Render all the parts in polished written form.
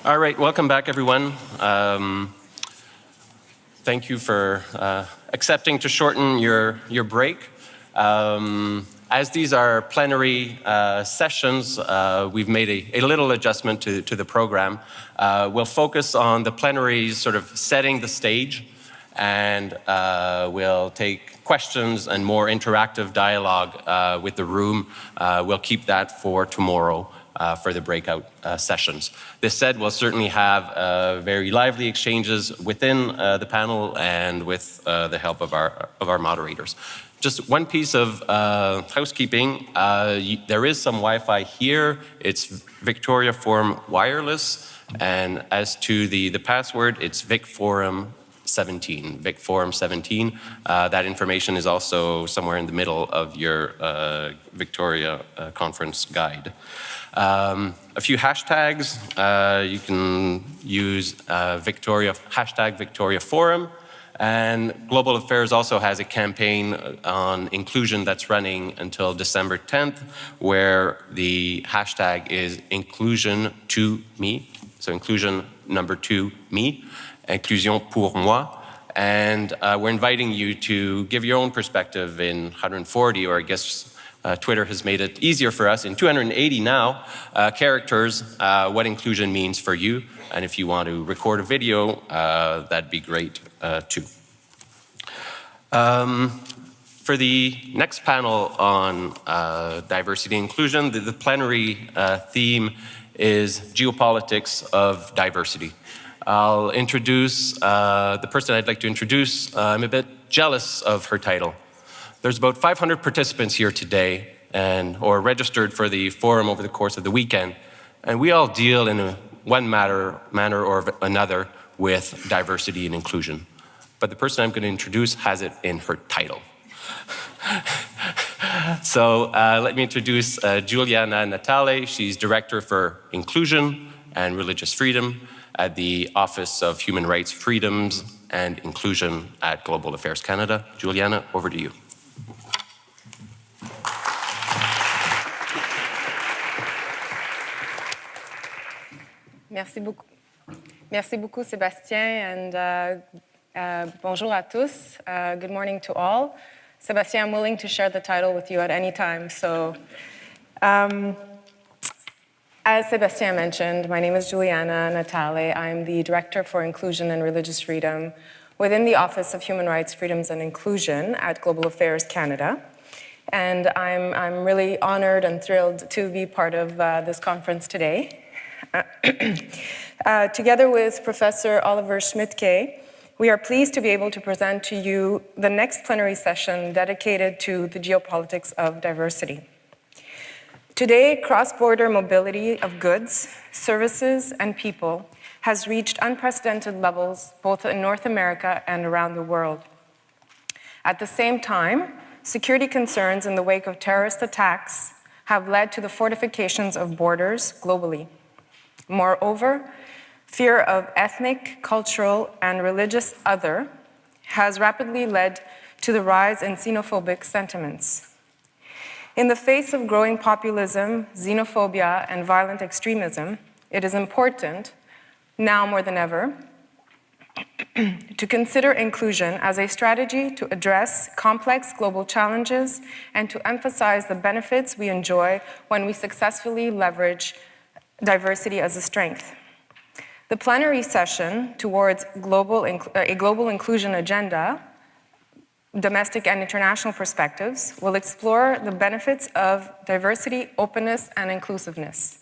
All right, welcome back, everyone. Thank you for accepting to shorten your break. As these are plenary sessions, we've made a little adjustment to the program. We'll focus on the plenaries sort of setting the stage, and we'll take questions and more interactive dialogue with the room. We'll keep that for tomorrow for the breakout sessions. This said, we'll certainly have very lively exchanges within the panel and with the help of our moderators. Just one piece of housekeeping. There is some Wi-Fi here. It's Victoria Forum Wireless. And as to the password, it's VicForum 17, VicForum 17. That information is also somewhere in the middle of your Victoria conference guide. A few hashtags. You can use hashtag Victoria Forum. And Global Affairs also has a campaign on inclusion that's running until December 10th, where the hashtag is inclusion to me. So inclusion number 2, me. Inclusion pour moi. And we're inviting you to give your own perspective in 140, or I guess Twitter has made it easier for us, in 280 now, characters, what inclusion means for you. And if you want to record a video, that'd be great too. For the next panel on diversity and inclusion, the plenary theme is Geopolitics of Diversity. I'll introduce the person I'd like to introduce. I'm a bit jealous of her title. There's about 500 participants here today or registered for the forum over the course of the weekend, and we all deal in one manner or another with diversity and inclusion. But the person I'm going to introduce has it in her title. So let me introduce Juliana Natale. She's Director for Inclusion and Religious Freedom at the Office of Human Rights, Freedoms and Inclusion at Global Affairs Canada. Juliana, over to you. Merci beaucoup, Sébastien, and bonjour à tous. Good morning to all. Sébastien, I'm willing to share the title with you at any time. So, as Sébastien mentioned, my name is Juliana Natale. I'm the Director for Inclusion and Religious Freedom within the Office of Human Rights, Freedoms and Inclusion at Global Affairs Canada. And I'm really honored and thrilled to be part of this conference today. Together with Professor Oliver Schmidtke, we are pleased to be able to present to you the next plenary session dedicated to the geopolitics of diversity. Today, cross-border mobility of goods, services, and people has reached unprecedented levels both in North America and around the world. At the same time, security concerns in the wake of terrorist attacks have led to the fortifications of borders globally. Moreover, fear of ethnic, cultural, and religious other has rapidly led to the rise in xenophobic sentiments. In the face of growing populism, xenophobia, and violent extremism, it is important, now more than ever, to consider inclusion as a strategy to address complex global challenges and to emphasize the benefits we enjoy when we successfully leverage diversity as a strength. The plenary session towards a global inclusion agenda, domestic and international perspectives, will explore the benefits of diversity, openness, and inclusiveness.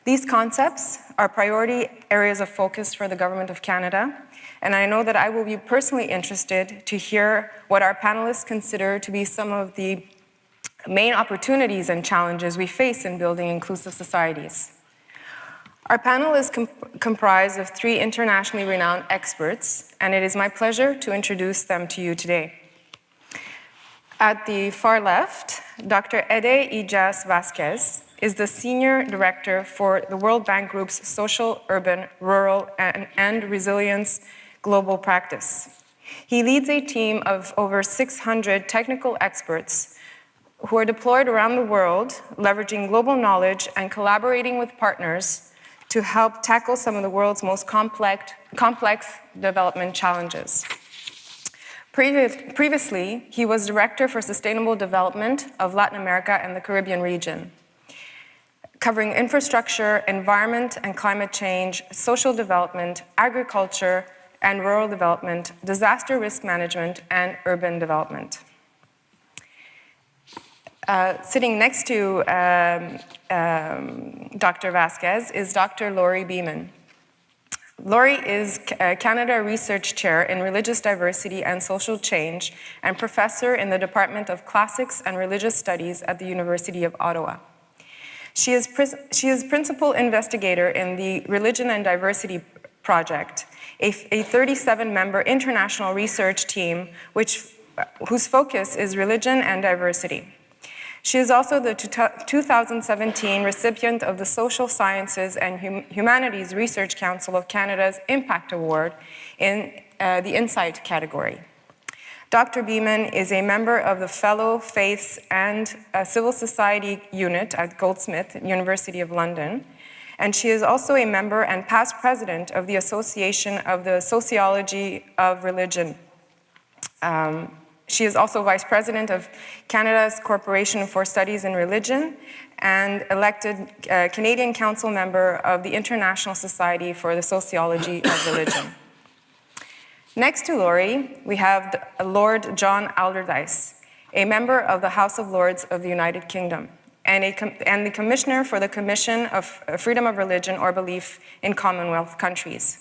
These concepts are priority areas of focus for the Government of Canada, and I know that I will be personally interested to hear what our panelists consider to be some of the main opportunities and challenges we face in building inclusive societies. Our panel is comprised of 3 internationally renowned experts, and it is my pleasure to introduce them to you today. At the far left, Dr. Ede Ijas Vasquez is the Senior Director for the World Bank Group's Social, Urban, Rural, and Resilience Global Practice. He leads a team of over 600 technical experts who are deployed around the world, leveraging global knowledge and collaborating with partners to help tackle some of the world's most complex development challenges. Previously, he was Director for Sustainable Development of Latin America and the Caribbean region, covering infrastructure, environment and climate change, social development, agriculture and rural development, disaster risk management, and urban development. Sitting next to Dr. Vasquez is Dr. Laurie Beeman. Laurie is Canada Research Chair in Religious Diversity and Social Change and Professor in the Department of Classics and Religious Studies at the University of Ottawa. She is Principal Investigator in the Religion and Diversity Project, a 37-member international research team whose focus is religion and diversity. She is also the 2017 recipient of the Social Sciences and Humanities Research Council of Canada's Impact Award in the Insight category. Dr. Beeman is a member of the Fellow Faiths and Civil Society Unit at Goldsmith, University of London, and she is also a member and past president of the Association of the Sociology of Religion. She is also Vice President of Canada's Corporation for Studies in Religion and elected Canadian Council member of the International Society for the Sociology of Religion. Next to Laurie, we have Lord John Alderdice, a member of the House of Lords of the United Kingdom and the Commissioner for the Commission of Freedom of Religion or Belief in Commonwealth countries.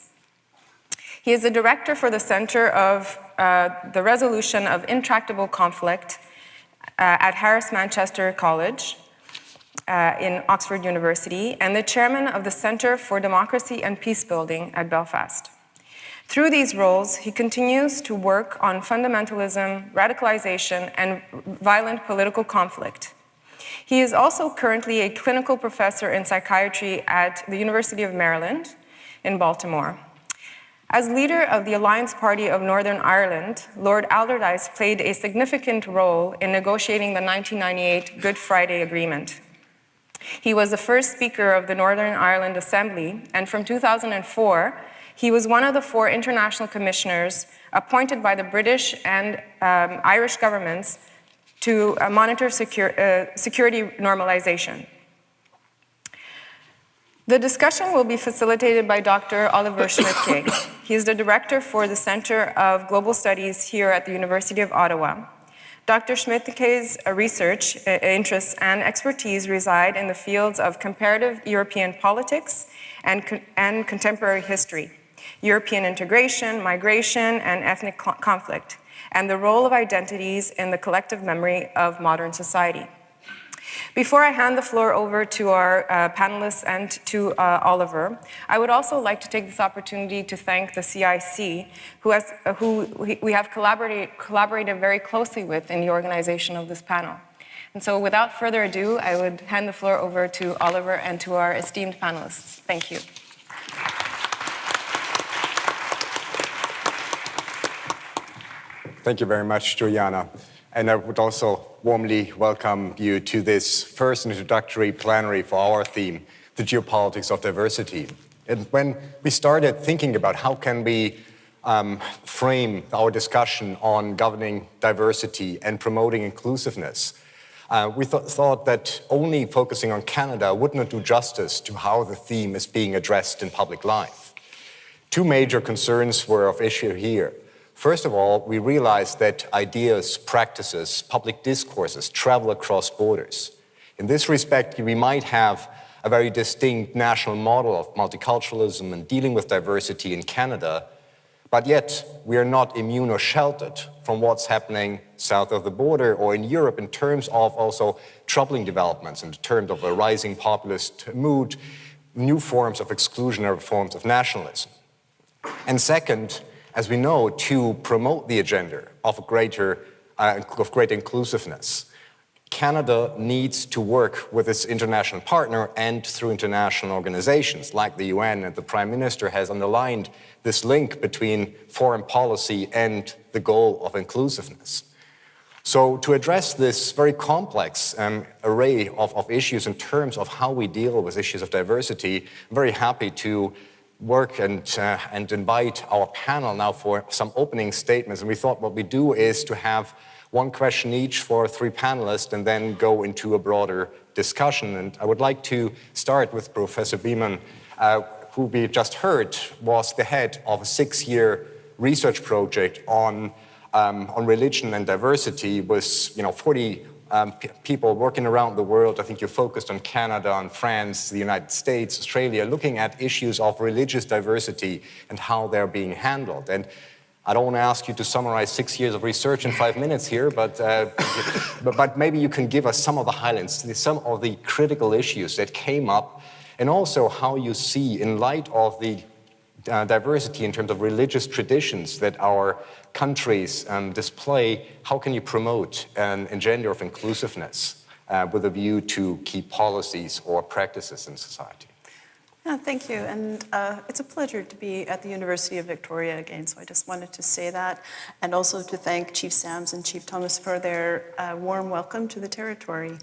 He is the director for the Center of the Resolution of Intractable Conflict at Harris Manchester College in Oxford University and the chairman of the Center for Democracy and Peacebuilding at Belfast. Through these roles, he continues to work on fundamentalism, radicalization, and violent political conflict. He is also currently a clinical professor in psychiatry at the University of Maryland in Baltimore. As leader of the Alliance Party of Northern Ireland, Lord Alderdice played a significant role in negotiating the 1998 Good Friday Agreement. He was the first Speaker of the Northern Ireland Assembly, and from 2004, he was one of the 4 international commissioners appointed by the British and Irish governments to monitor security normalization. The discussion will be facilitated by Dr. Oliver Schmidtke. He is the director for the Center of Global Studies here at the University of Ottawa. Dr. Schmidtke's research interests and expertise reside in the fields of comparative European politics and contemporary history, European integration, migration, and ethnic conflict, and the role of identities in the collective memory of modern society. Before I hand the floor over to our panelists and to Oliver, I would also like to take this opportunity to thank the CIC, who we have collaborated very closely with in the organization of this panel. And so without further ado, I would hand the floor over to Oliver and to our esteemed panelists. Thank you. Thank you very much, Juliana. And I would also warmly welcome you to this first introductory plenary for our theme, the geopolitics of diversity. And when we started thinking about how can we frame our discussion on governing diversity and promoting inclusiveness, we thought that only focusing on Canada would not do justice to how the theme is being addressed in public life. 2 major concerns were of issue here. First of all, we realized that ideas, practices, public discourses travel across borders. In this respect, we might have a very distinct national model of multiculturalism and dealing with diversity in Canada, but yet we are not immune or sheltered from what's happening south of the border or in Europe in terms of also troubling developments, in terms of a rising populist mood, new forms of exclusionary forms of nationalism. And second, as we know, to promote the agenda of greater inclusiveness, Canada needs to work with its international partner and through international organizations like the UN, and the Prime Minister has underlined this link between foreign policy and the goal of inclusiveness. So to address this very complex array of issues in terms of how we deal with issues of diversity, I'm very happy to work and invite our panel now for some opening statements. And we thought what we do is to have one question each for 3 panelists and then go into a broader discussion. And I would like to start with Professor Beeman, who we just heard was the head of a 6-year research project on religion and diversity with 40 people working around the world. I think you focused on Canada, on France, the United States, Australia, looking at issues of religious diversity and how they're being handled. And I don't want to ask you to summarize 6 years of research in 5 minutes here, but maybe you can give us some of the highlights, some of the critical issues that came up, and also how you see, in light of the diversity in terms of religious traditions that our countries display, how can you promote an agenda of inclusiveness with a view to key policies or practices in society? Yeah, thank you. And it's a pleasure to be at the University of Victoria again. So I just wanted to say that, and also to thank Chief Sams and Chief Thomas for their warm welcome to the territory.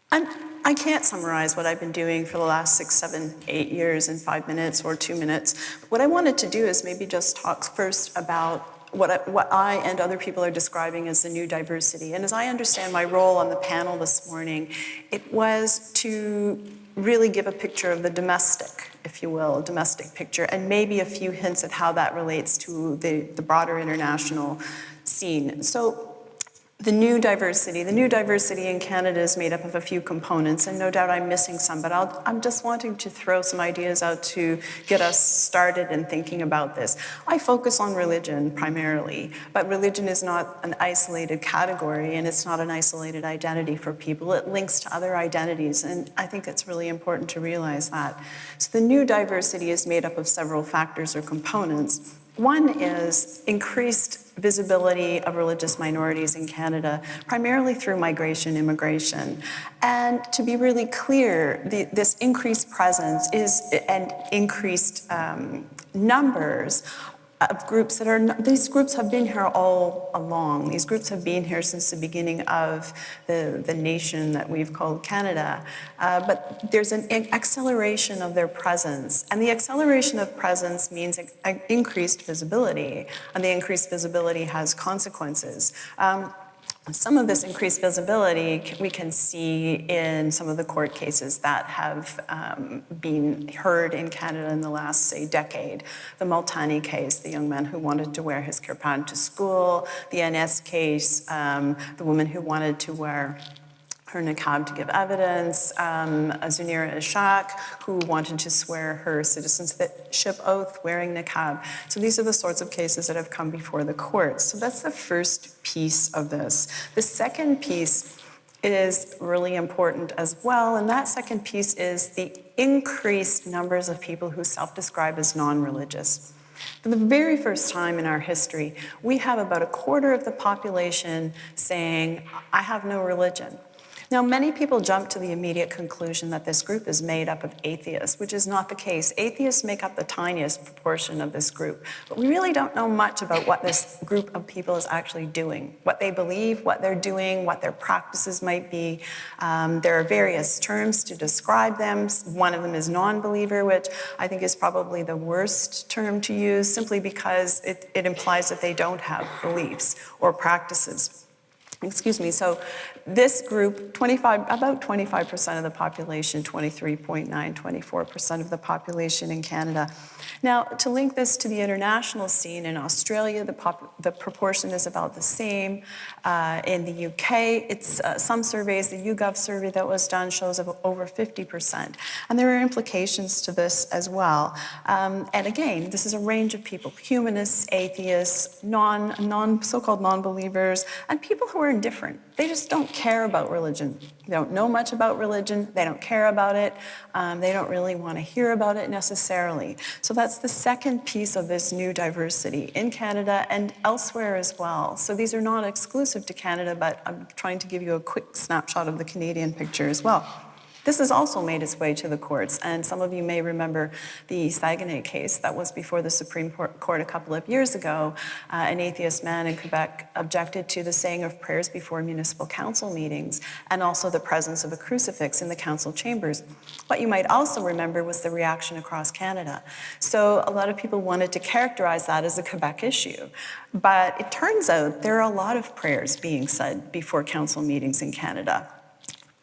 I can't summarize what I've been doing for the last 6, 7, 8 years in 5 minutes or 2 minutes. What I wanted to do is maybe just talk first about what I and other people are describing as the new diversity. And as I understand my role on the panel this morning, it was to really give a picture of the domestic, if you will, domestic picture, and maybe a few hints at how that relates to the broader international scene. So the new diversity in Canada is made up of a few components, and no doubt I'm missing some, but I'm just wanting to throw some ideas out to get us started in thinking about this. I focus on religion primarily, but religion is not an isolated category, and it's not an isolated identity for people. It links to other identities, and I think it's really important to realize that. So the new diversity is made up of several factors or components. One is increased visibility of religious minorities in Canada, primarily through migration, immigration. And to be really clear, this increased presence and increased numbers of groups these groups have been here all along. These groups have been here since the beginning of the nation that we've called Canada. But there's an acceleration of their presence. And the acceleration of presence means an increased visibility. And the increased visibility has consequences. Some of this increased visibility we can see in some of the court cases that have been heard in Canada in the last, say, decade. The Multani case, the young man who wanted to wear his kirpan to school. The NS case, the woman who wanted to wear her niqab to give evidence, Zunira Ishaq, who wanted to swear her citizenship oath wearing niqab. So these are the sorts of cases that have come before the courts. So that's the first piece of this. The second piece is really important as well, and that second piece is the increased numbers of people who self-describe as non-religious. For the very first time in our history, we have about a quarter of the population saying, I have no religion. Now, many people jump to the immediate conclusion that this group is made up of atheists, which is not the case. Atheists make up the tiniest proportion of this group. But we really don't know much about what this group of people is actually doing, what they believe, what they're doing, what their practices might be. There are various terms to describe them. One of them is non-believer, which I think is probably the worst term to use, simply because it implies that they don't have beliefs or practices. Excuse me, so this group, about 25% of the population, 23.9, 24% of the population in Canada. Now, to link this to the international scene, in Australia, the proportion is about the same. In the UK, it's some surveys, the YouGov survey that was done shows over 50%. And there are implications to this as well. And again, this is a range of people, humanists, atheists, so-called non-believers, and people who are indifferent. They just don't care about religion. They don't know much about religion. They don't care about it. They don't really want to hear about it necessarily. So that's the second piece of this new diversity in Canada and elsewhere as well. So these are not exclusive to Canada, but I'm trying to give you a quick snapshot of the Canadian picture as well. This has also made its way to the courts, and some of you may remember the Saguenay case that was before the Supreme Court a couple of years ago. An atheist man in Quebec objected to the saying of prayers before municipal council meetings and also the presence of a crucifix in the council chambers. What you might also remember was the reaction across Canada. So a lot of people wanted to characterize that as a Quebec issue. But it turns out there are a lot of prayers being said before council meetings in Canada.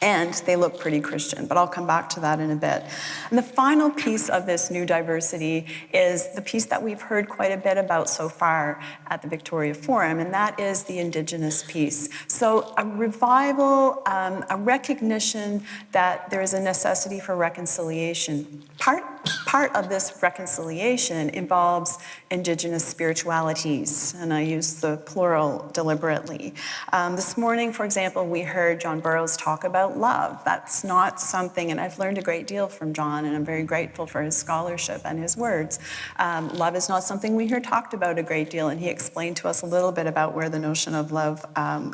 And they look pretty Christian, but I'll come back to that in a bit. And the final piece of this new diversity is the piece that we've heard quite a bit about so far at the Victoria Forum, and that is the Indigenous piece. So a revival, a recognition that there is a necessity for reconciliation. Part of this reconciliation involves Indigenous spiritualities, and I use the plural deliberately. This morning, for example, we heard John Burroughs talk about love. That's not something, and I've learned a great deal from John, and I'm very grateful for his scholarship and his words. Love is not something we hear talked about a great deal, and he explained to us a little bit about where the notion of love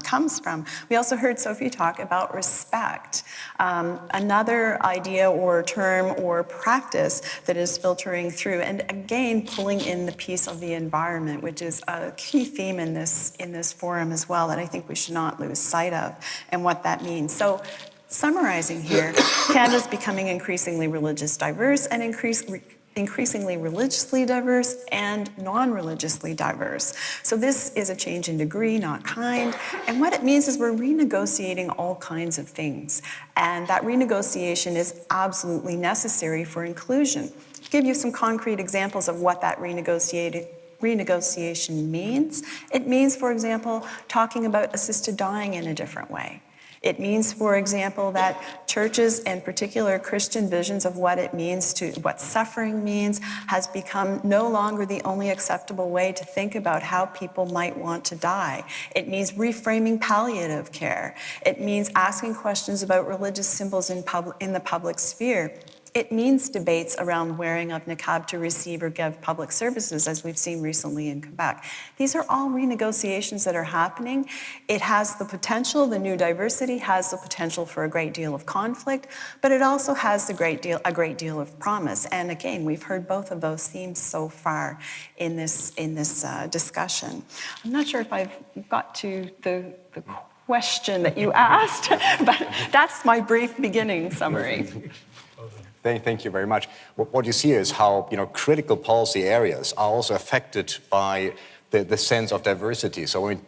comes from. We also heard Sophie talk about respect, another idea or term or practice that is filtering through, and again, pulling in the piece of the environment, which is a key theme in this forum as well, that I think we should not lose sight of, and what that means. So, summarizing here, Canada's becoming increasingly religious diverse and increasingly religiously diverse and non-religiously diverse. So this is a change in degree, not kind. And what it means is we're renegotiating all kinds of things. And that renegotiation is absolutely necessary for inclusion. To give you some concrete examples of what that renegotiation means, it means, for example, talking about assisted dying in a different way. It means, for example, that churches and particular Christian visions of what it means what suffering means has become no longer the only acceptable way to think about how people might want to die. It means reframing palliative care. It means asking questions about religious symbols in the public sphere. It means debates around wearing of niqab to receive or give public services, as we've seen recently in Quebec. These are all renegotiations that are happening. It has the potential, the new diversity has the potential for a great deal of conflict, but it also has a great deal of promise. And again, we've heard both of those themes so far in this discussion. I'm not sure if I've got to the question that you asked, but that's my brief beginning summary. Thank you very much. What you see is how critical policy areas are also affected by the sense of diversity. So when we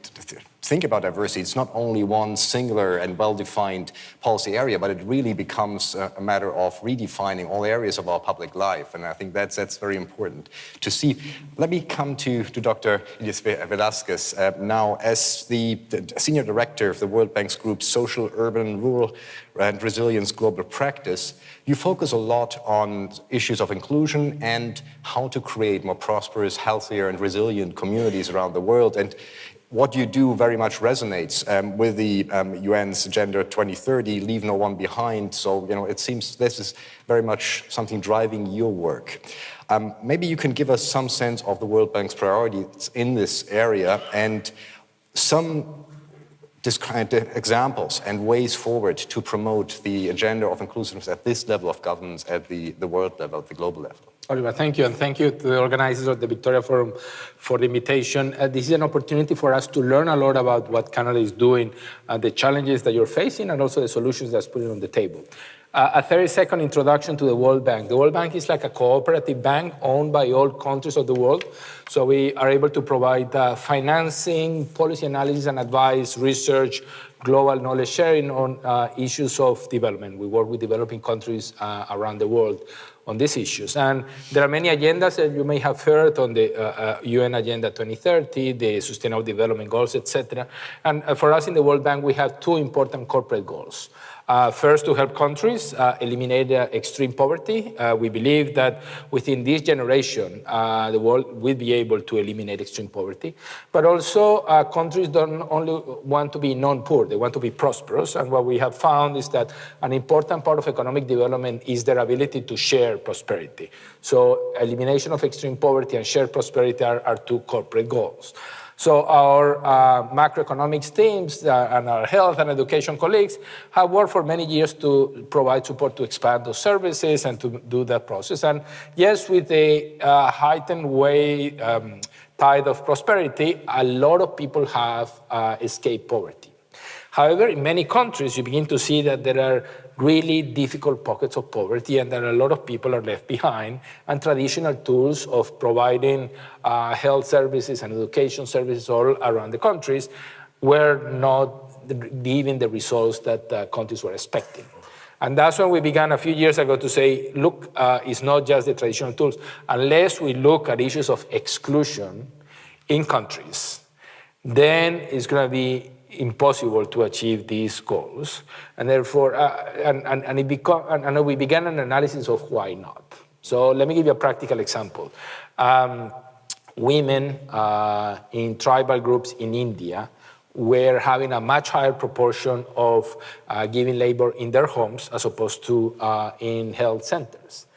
think about diversity, it's not only one singular and well-defined policy area, but it really becomes a matter of redefining all areas of our public life. And I think that's very important to see. Let me come to Dr. Inés Velázquez now. As the Senior Director of the World Bank's group Social, Urban, Rural and Resilience Global Practice, you focus a lot on issues of inclusion and how to create more prosperous, healthier and resilient communities around the world. And what you do very much resonates with the UN's Agenda 2030, Leave No One Behind. So, it seems this is very much something driving your work. Maybe you can give us some sense of the World Bank's priorities in this area and some examples and ways forward to promote the agenda of inclusiveness at this level of governance, at the world level, at the global level. Oliver, thank you, and thank you to the organizers of the Victoria Forum for the invitation. This is an opportunity for us to learn a lot about what Canada is doing, the challenges that you're facing, and also the solutions that's put on the table. A 30-second introduction to the World Bank. The World Bank is like a cooperative bank owned by all countries of the world. So we are able to provide financing, policy analysis and advice, research, global knowledge sharing on issues of development. We work with developing countries around the world on these issues. And there are many agendas that you may have heard on the UN Agenda 2030, the Sustainable Development Goals, etc. And for us in the World Bank, we have two important corporate goals. First, to help countries eliminate extreme poverty. We believe that within this generation, the world will be able to eliminate extreme poverty. But also, countries don't only want to be non-poor. They want to be prosperous. And what we have found is that an important part of economic development is their ability to share prosperity. So elimination of extreme poverty and shared prosperity are two corporate goals. So our macroeconomics teams and our health and education colleagues have worked for many years to provide support to expand those services and to do that process. And yes, with the heightened tide of prosperity, a lot of people have escaped poverty. However, in many countries, you begin to see that there are really difficult pockets of poverty and that a lot of people are left behind, and traditional tools of providing health services and education services all around the countries were not giving the results that countries were expecting. And that's when we began a few years ago to say, look, it's not just the traditional tools. Unless we look at issues of exclusion in countries, then it's going to be impossible to achieve these goals. And therefore, we began an analysis of why not. So let me give you a practical example. Women in tribal groups in India were having a much higher proportion of giving labor in their homes as opposed to in health centers.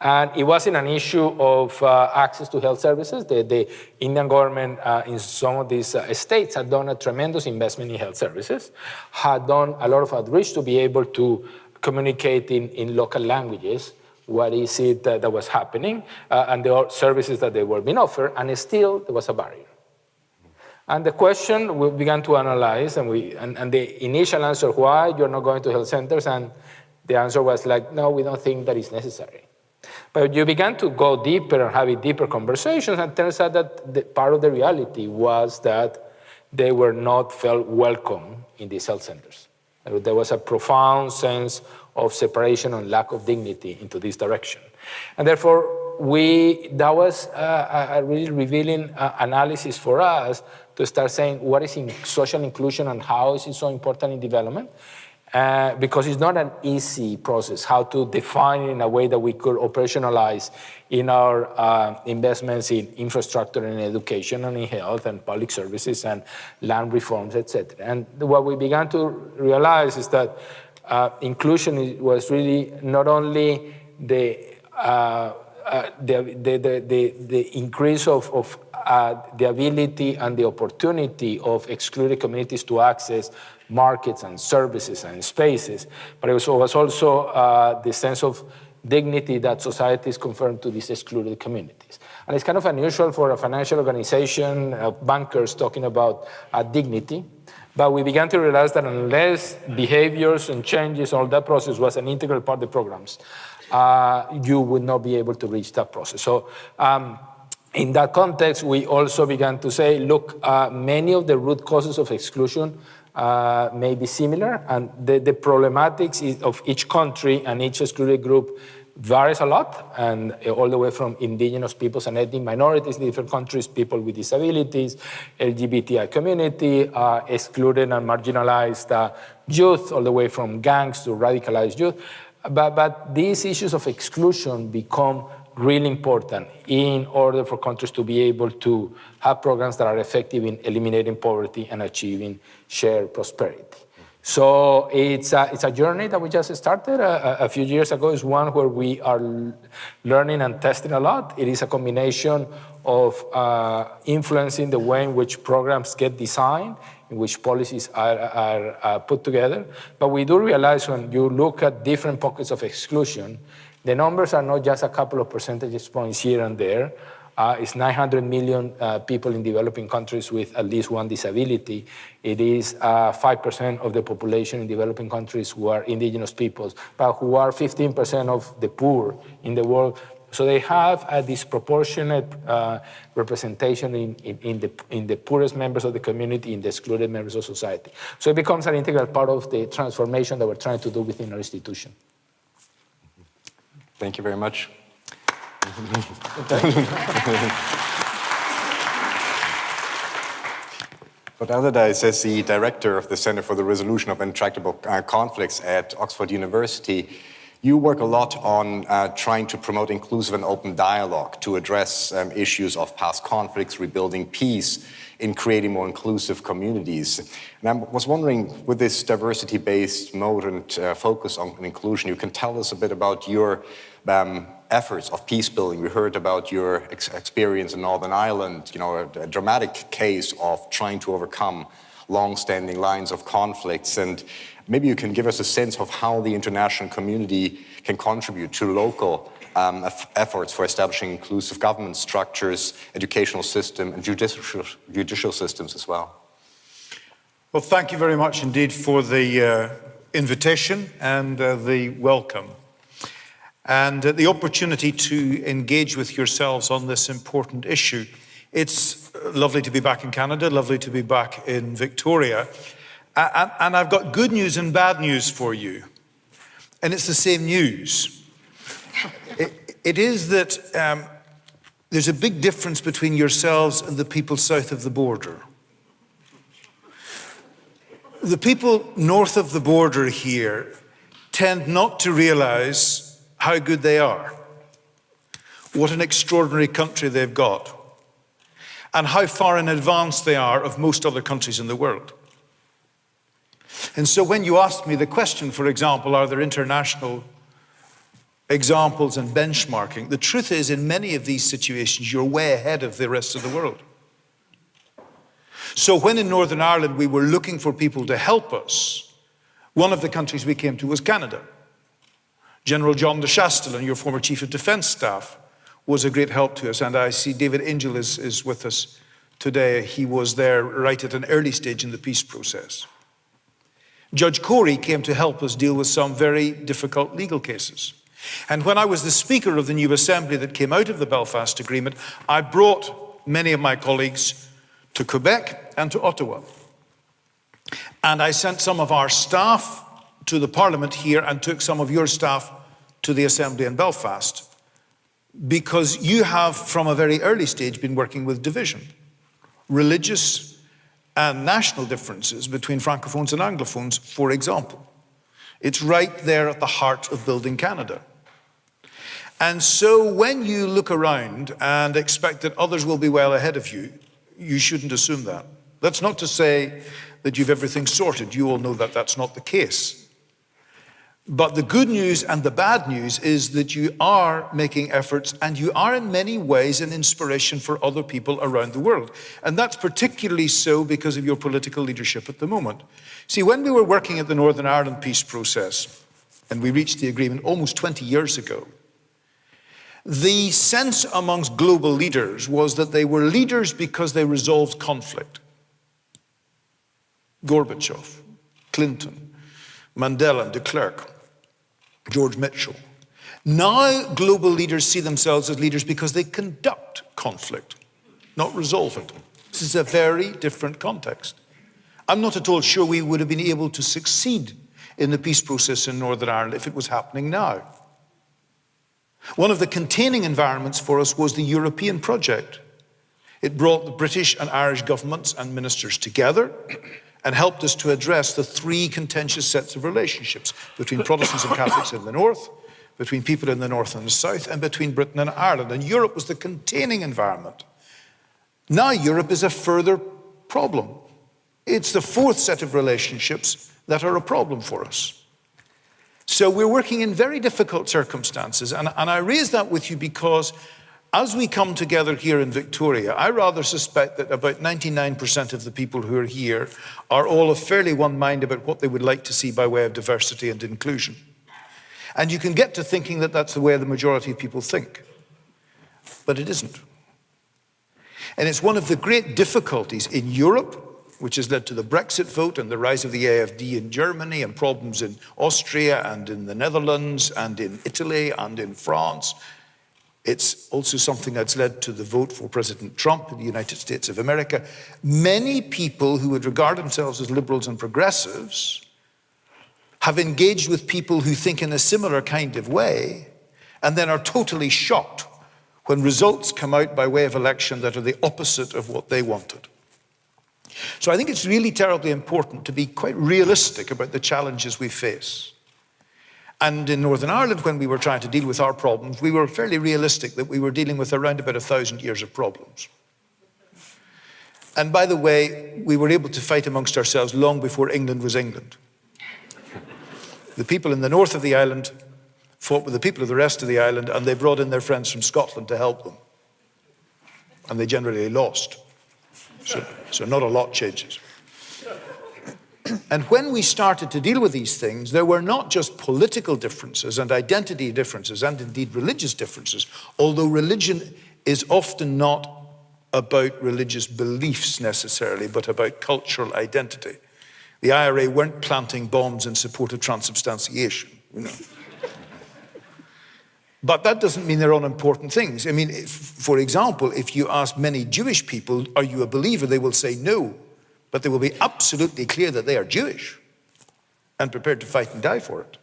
And it wasn't an issue of access to health services. The Indian government in some of these states had done a tremendous investment in health services, had done a lot of outreach to be able to communicate in local languages what is it that was happening and the services that they were being offered, and still there was a barrier. And the question we began to analyze, and the initial answer, why you're not going to health centers, and the answer was like, no, we don't think that is necessary. But you began to go deeper and have deeper conversations, and it turns out that part of the reality was that they were not felt welcome in these health centers. There was a profound sense of separation and lack of dignity into this direction. And therefore, that was a really revealing analysis for us to start saying what is in social inclusion and how is it so important in development. Because it's not an easy process, how to define it in a way that we could operationalize in our investments in infrastructure and education and in health and public services and land reforms, etc. And what we began to realize is that inclusion was really not only the increase of the ability and the opportunity of excluded communities to access markets and services and spaces, but it was also the sense of dignity that societies confirm to these excluded communities. And it's kind of unusual for a financial organization, bankers talking about dignity, but we began to realize that unless behaviors and changes, all that process was an integral part of the programs, you would not be able to reach that process. So in that context, we also began to say, look, many of the root causes of exclusion may be similar, and the problematics of each country and each excluded group varies a lot, and all the way from indigenous peoples and ethnic minorities in different countries, people with disabilities, LGBTI community, excluded and marginalized youth, all the way from gangs to radicalized youth. But these issues of exclusion become really important in order for countries to be able to have programs that are effective in eliminating poverty and achieving shared prosperity. So it's a journey that we just started a few years ago. It's one where we are learning and testing a lot. It is a combination of influencing the way in which programs get designed, in which policies are put together. But we do realize when you look at different pockets of exclusion, the numbers are not just a couple of percentage points here and there. It's 900 million people in developing countries with at least one disability. It is 5% of the population in developing countries who are indigenous peoples, but who are 15% of the poor in the world. So they have a disproportionate representation in the poorest members of the community, in the excluded members of society. So it becomes an integral part of the transformation that we're trying to do within our institution. Thank you very much. But Allardyce, as the director of the Center for the Resolution of Intractable Conflicts at Oxford University, You work a lot on trying to promote inclusive and open dialogue to address issues of past conflicts, rebuilding peace, in creating more inclusive communities. And I was wondering, with this diversity-based mode and focus on inclusion, you can tell us a bit about your efforts of peace building. We heard about your experience in Northern Ireland, you know, a dramatic case of trying to overcome long-standing lines of conflicts. And maybe you can give us a sense of how the international community can contribute to local efforts for establishing inclusive government structures, educational system, and judicial systems as well. Well, thank you very much indeed for the invitation and the welcome, and the opportunity to engage with yourselves on this important issue. It's lovely to be back in Canada, lovely to be back in Victoria. And I've got good news and bad news for you. And it's the same news. It is that there's a big difference between yourselves and the people south of the border. The people north of the border here tend not to realize how good they are, what an extraordinary country they've got, and how far in advance they are of most other countries in the world. And so when you asked me the question, for example, are there international examples and benchmarking, the truth is, in many of these situations, you're way ahead of the rest of the world. So when in Northern Ireland we were looking for people to help us, one of the countries we came to was Canada. General John de Chastel, your former Chief of Defence Staff, was a great help to us. And I see David Angel is with us today. He was there right at an early stage in the peace process. Judge Corey came to help us deal with some very difficult legal cases. And when I was the Speaker of the new Assembly that came out of the Belfast Agreement, I brought many of my colleagues to Quebec and to Ottawa. And I sent some of our staff to the Parliament here and took some of your staff to the Assembly in Belfast, because you have, from a very early stage, been working with division, religious and national differences between Francophones and Anglophones, for example. It's right there at the heart of building Canada. And so when you look around and expect that others will be well ahead of you, you shouldn't assume that. That's not to say that you've everything sorted. You all know that that's not the case. But the good news and the bad news is that you are making efforts, and you are in many ways an inspiration for other people around the world. And that's particularly so because of your political leadership at the moment. See, when we were working at the Northern Ireland peace process, and we reached the agreement almost 20 years ago, the sense amongst global leaders was that they were leaders because they resolved conflict. Gorbachev, Clinton, Mandela, de Klerk, George Mitchell. Now global leaders see themselves as leaders because they conduct conflict, not resolve it. This is a very different context. I'm not at all sure we would have been able to succeed in the peace process in Northern Ireland if it was happening now. One of the containing environments for us was the European project. It brought the British and Irish governments and ministers together and helped us to address the three contentious sets of relationships between Protestants and Catholics in the north, between people in the north and the south, and between Britain and Ireland. And Europe was the containing environment. Now Europe is a further problem. It's the fourth set of relationships that are a problem for us. So we're working in very difficult circumstances. And I raise that with you because as we come together here in Victoria, I rather suspect that about 99% of the people who are here are all of fairly one mind about what they would like to see by way of diversity and inclusion. And you can get to thinking that that's the way the majority of people think. But it isn't. And it's one of the great difficulties in Europe, which has led to the Brexit vote and the rise of the AfD in Germany and problems in Austria and in the Netherlands and in Italy and in France. It's also something that's led to the vote for President Trump in the United States of America. Many people who would regard themselves as liberals and progressives have engaged with people who think in a similar kind of way and then are totally shocked when results come out by way of election that are the opposite of what they wanted. So I think it's really terribly important to be quite realistic about the challenges we face. And in Northern Ireland, when we were trying to deal with our problems, we were fairly realistic that we were dealing with around about 1,000 years of problems. And by the way, we were able to fight amongst ourselves long before England was England. The people in the north of the island fought with the people of the rest of the island, and they brought in their friends from Scotland to help them. And they generally lost. So not a lot changes. And when we started to deal with these things, there were not just political differences and identity differences and indeed religious differences, although religion is often not about religious beliefs necessarily, but about cultural identity. The IRA weren't planting bombs in support of transubstantiation, you know. But that doesn't mean they're unimportant things. I mean, for example, if you ask many Jewish people, are you a believer? They will say no. But they will be absolutely clear that they are Jewish and prepared to fight and die for it.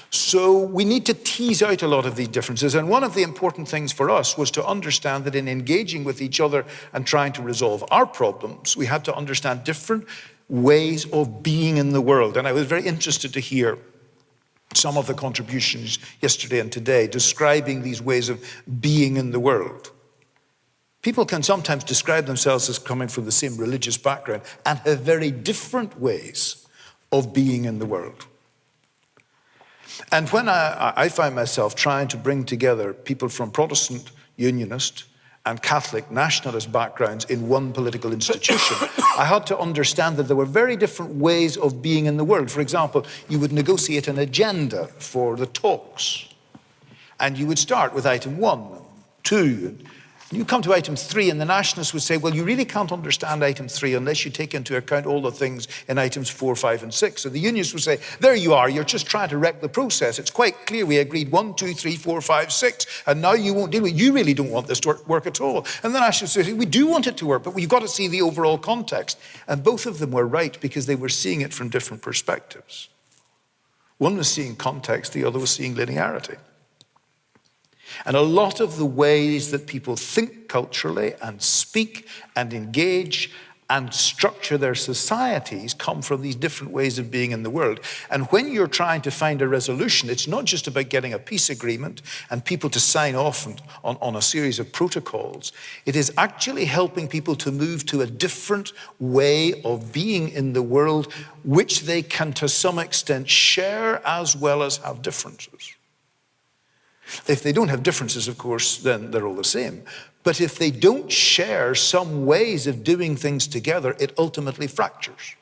So we need to tease out a lot of these differences. And one of the important things for us was to understand that in engaging with each other and trying to resolve our problems, we had to understand different ways of being in the world. And I was very interested to hear some of the contributions yesterday and today describing these ways of being in the world. People can sometimes describe themselves as coming from the same religious background and have very different ways of being in the world. And when I find myself trying to bring together people from Protestant, Unionist, and Catholic nationalist backgrounds in one political institution, I had to understand that there were very different ways of being in the world. For example, you would negotiate an agenda for the talks, and you would start with item 1, 2, and you come to item 3, and the nationalists would say, well, you really can't understand item 3 unless you take into account all the things in items 4, 5, and 6. So the unionists would say, there you are, you're just trying to wreck the process. It's quite clear we agreed 1, 2, 3, 4, 5, 6, and now you won't deal with it. You really don't want this to work at all. And the nationalists would say, we do want it to work, but we've got to see the overall context. And both of them were right because they were seeing it from different perspectives. One was seeing context, the other was seeing linearity. And a lot of the ways that people think culturally and speak and engage and structure their societies come from these different ways of being in the world. And when you're trying to find a resolution, it's not just about getting a peace agreement and people to sign off on a series of protocols. It is actually helping people to move to a different way of being in the world, which they can to some extent share as well as have differences. If they don't have differences, of course, then they're all the same. But if they don't share some ways of doing things together, it ultimately fractures.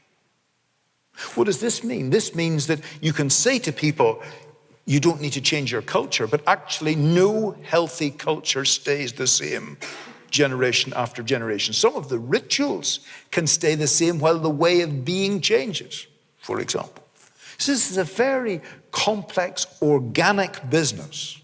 What does this mean? This means that you can say to people, you don't need to change your culture, but actually no healthy culture stays the same generation after generation. Some of the rituals can stay the same while the way of being changes, for example. So this is a very complex, organic business.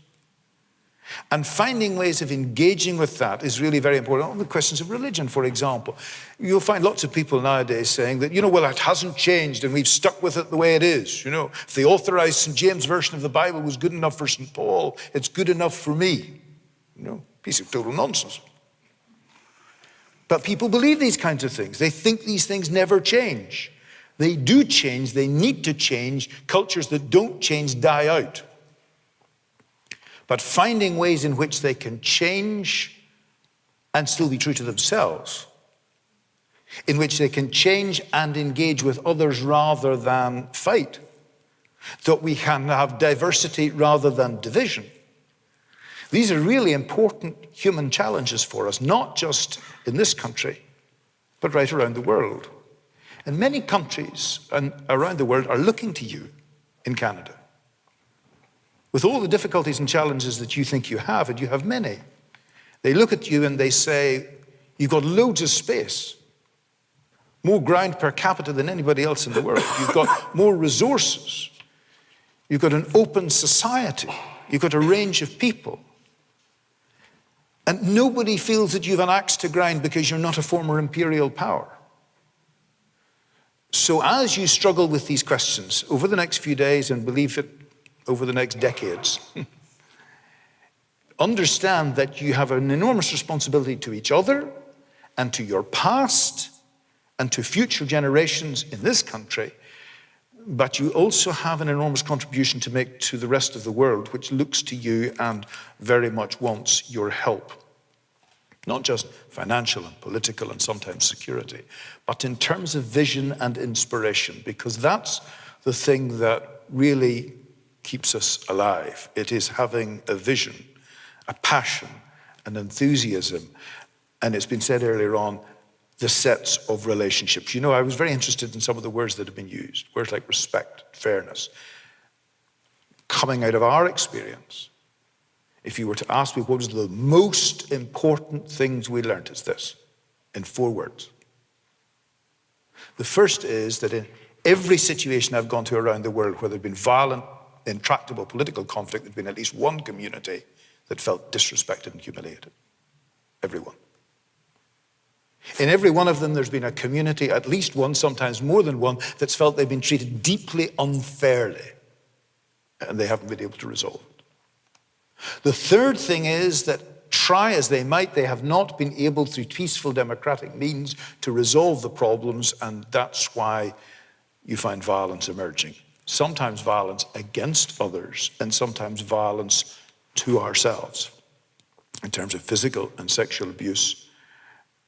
And finding ways of engaging with that is really very important. On the questions of religion, for example, you'll find lots of people nowadays saying that, well, it hasn't changed and we've stuck with it the way it is. If the authorized St. James version of the Bible was good enough for St. Paul, it's good enough for me. Piece of total nonsense. But people believe these kinds of things. They think these things never change. They do change. They need to change. Cultures that don't change die out. But finding ways in which they can change and still be true to themselves, in which they can change and engage with others rather than fight, that we can have diversity rather than division. These are really important human challenges for us, not just in this country, but right around the world. And many countries around the world are looking to you in Canada. With all the difficulties and challenges that you think you have, and you have many, they look at you and they say, you've got loads of space, more ground per capita than anybody else in the world. You've got more resources. You've got an open society. You've got a range of people. And nobody feels that you've an axe to grind because you're not a former imperial power. So as you struggle with these questions over the next few days, and believe it, over the next decades, understand that you have an enormous responsibility to each other and to your past and to future generations in this country but you also have an enormous contribution to make to the rest of the world, which looks to you and very much wants your help. Not just financial and political and sometimes security, but in terms of vision and inspiration, because that's the thing that really keeps us alive. It is having a vision, a passion, an enthusiasm, and it's been said earlier on, the sets of relationships. You know, I was very interested in some of the words that have been used, words like respect, fairness. Coming out of our experience, if you were to ask me what was the most important things we learned, it's this, in 4 words. The first is that in every situation I've gone to around the world where there's been violent, intractable political conflict, there's been at least one community that felt disrespected and humiliated. Everyone. In every one of them, there's been a community, at least one, sometimes more than one, that's felt they've been treated deeply unfairly, and they haven't been able to resolve it. The third thing is that, try as they might, they have not been able, through peaceful democratic means, to resolve the problems, and that's why you find violence emerging. Sometimes violence against others, and sometimes violence to ourselves, in terms of physical and sexual abuse,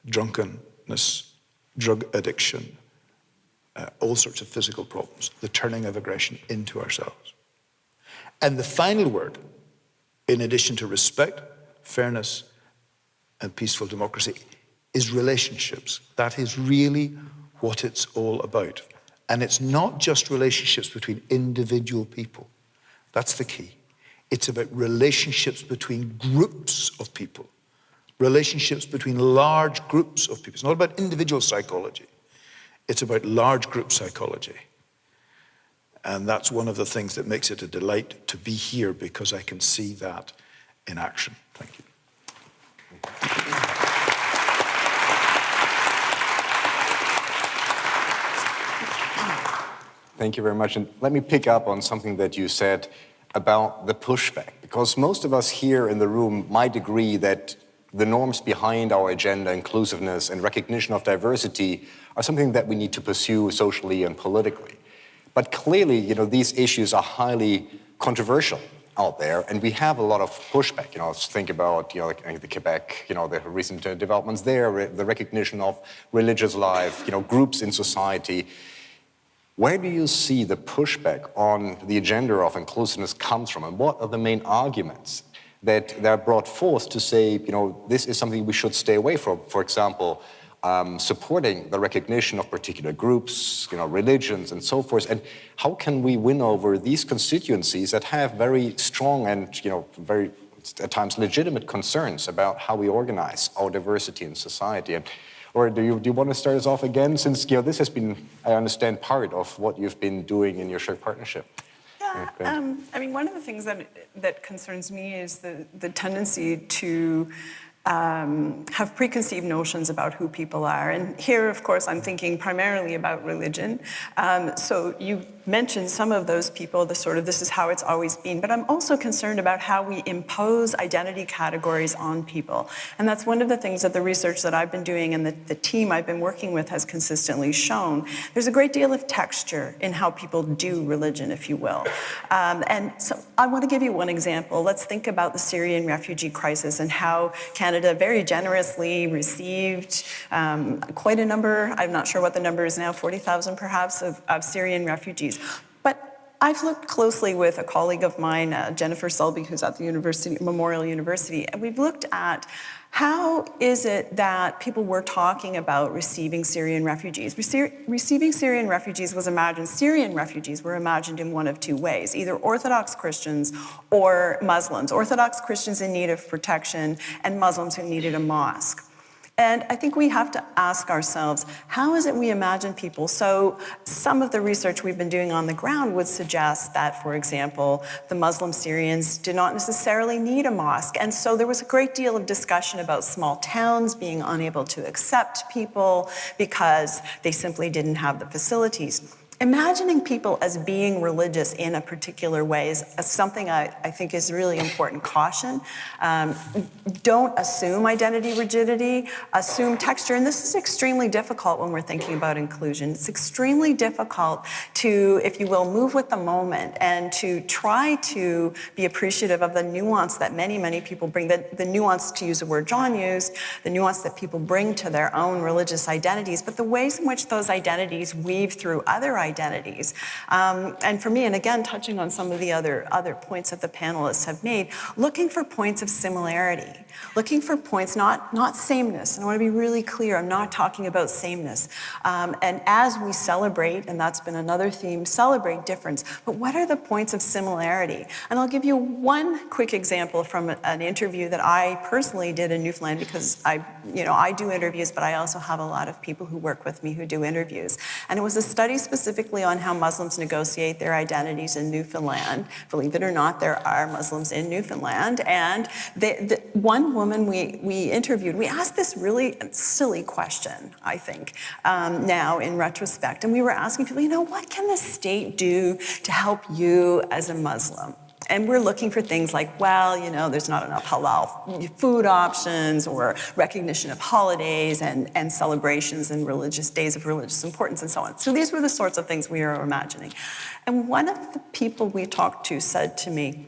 drunkenness, drug addiction, all sorts of physical problems, the turning of aggression into ourselves. And the final word, in addition to respect, fairness, and peaceful democracy, is relationships. That is really what it's all about. And it's not just relationships between individual people. That's the key. It's about relationships between groups of people, relationships between large groups of people. It's not about individual psychology. It's about large group psychology. And that's one of the things that makes it a delight to be here, because I can see that in action. Thank you. Thank you very much. And let me pick up on something that you said about the pushback, because most of us here in the room might agree that the norms behind our agenda, inclusiveness and recognition of diversity, are something that we need to pursue socially and politically. But clearly, these issues are highly controversial out there, and we have a lot of pushback. Let's think about, like the Quebec, the recent developments there, the recognition of religious life, groups in society. Where do you see the pushback on the agenda of inclusiveness comes from, and what are the main arguments that are brought forth to say, this is something we should stay away from? For example, supporting the recognition of particular groups, religions, and so forth. And how can we win over these constituencies that have very strong and, very at times legitimate concerns about how we organize our diversity in society? Or do you want to start us off again, since this has been, I understand, part of what you've been doing in your shared partnership? Yeah, one of the things that concerns me is the tendency to have preconceived notions about who people are. And here, of course, I'm thinking primarily about religion. So you mentioned some of those people, this is how it's always been, but I'm also concerned about how we impose identity categories on people. And that's one of the things that the research that I've been doing and the team I've been working with has consistently shown. There's a great deal of texture in how people do religion, if you will. And so I want to give you one example. Let's think about the Syrian refugee crisis and how Canada very generously received quite a number, I'm not sure what the number is now, 40,000 perhaps, of Syrian refugees. But I've looked closely with a colleague of mine, Jennifer Selby, who's at the Memorial University, and we've looked at how is it that people were talking about receiving Syrian refugees? Receiving Syrian refugees was imagined, Syrian refugees were imagined in one of two ways, either Orthodox Christians or Muslims. Orthodox Christians in need of protection and Muslims who needed a mosque. And I think we have to ask ourselves, how is it we imagine people? So some of the research we've been doing on the ground would suggest that, for example, the Muslim Syrians did not necessarily need a mosque. And so there was a great deal of discussion about small towns being unable to accept people because they simply didn't have the facilities. Imagining people as being religious in a particular way is something I think is really important. Caution. Don't assume identity rigidity, assume texture. And this is extremely difficult when we're thinking about inclusion. It's extremely difficult to, if you will, move with the moment and to try to be appreciative of the nuance that many, many people bring, the nuance, to use a word John used, the nuance that people bring to their own religious identities, but the ways in which those identities weave through other identities. And for me, and again, touching on some of the other points that the panelists have made, looking for points of similarity, looking for points, not sameness. And I want to be really clear, I'm not talking about sameness. And as we celebrate, and that's been another theme, celebrate difference, but what are the points of similarity? And I'll give you one quick example from an interview that I personally did in Newfoundland, because I do interviews, but I also have a lot of people who work with me who do interviews. And it was a study specifically on how Muslims negotiate their identities in Newfoundland. Believe it or not, there are Muslims in Newfoundland. And the one woman we interviewed, we asked this really silly question, I think, now in retrospect. And we were asking people, what can the state do to help you as a Muslim? And we're looking for things like, there's not enough halal food options, or recognition of holidays and celebrations and religious days of religious importance and so on. So these were the sorts of things we were imagining. And one of the people we talked to said to me,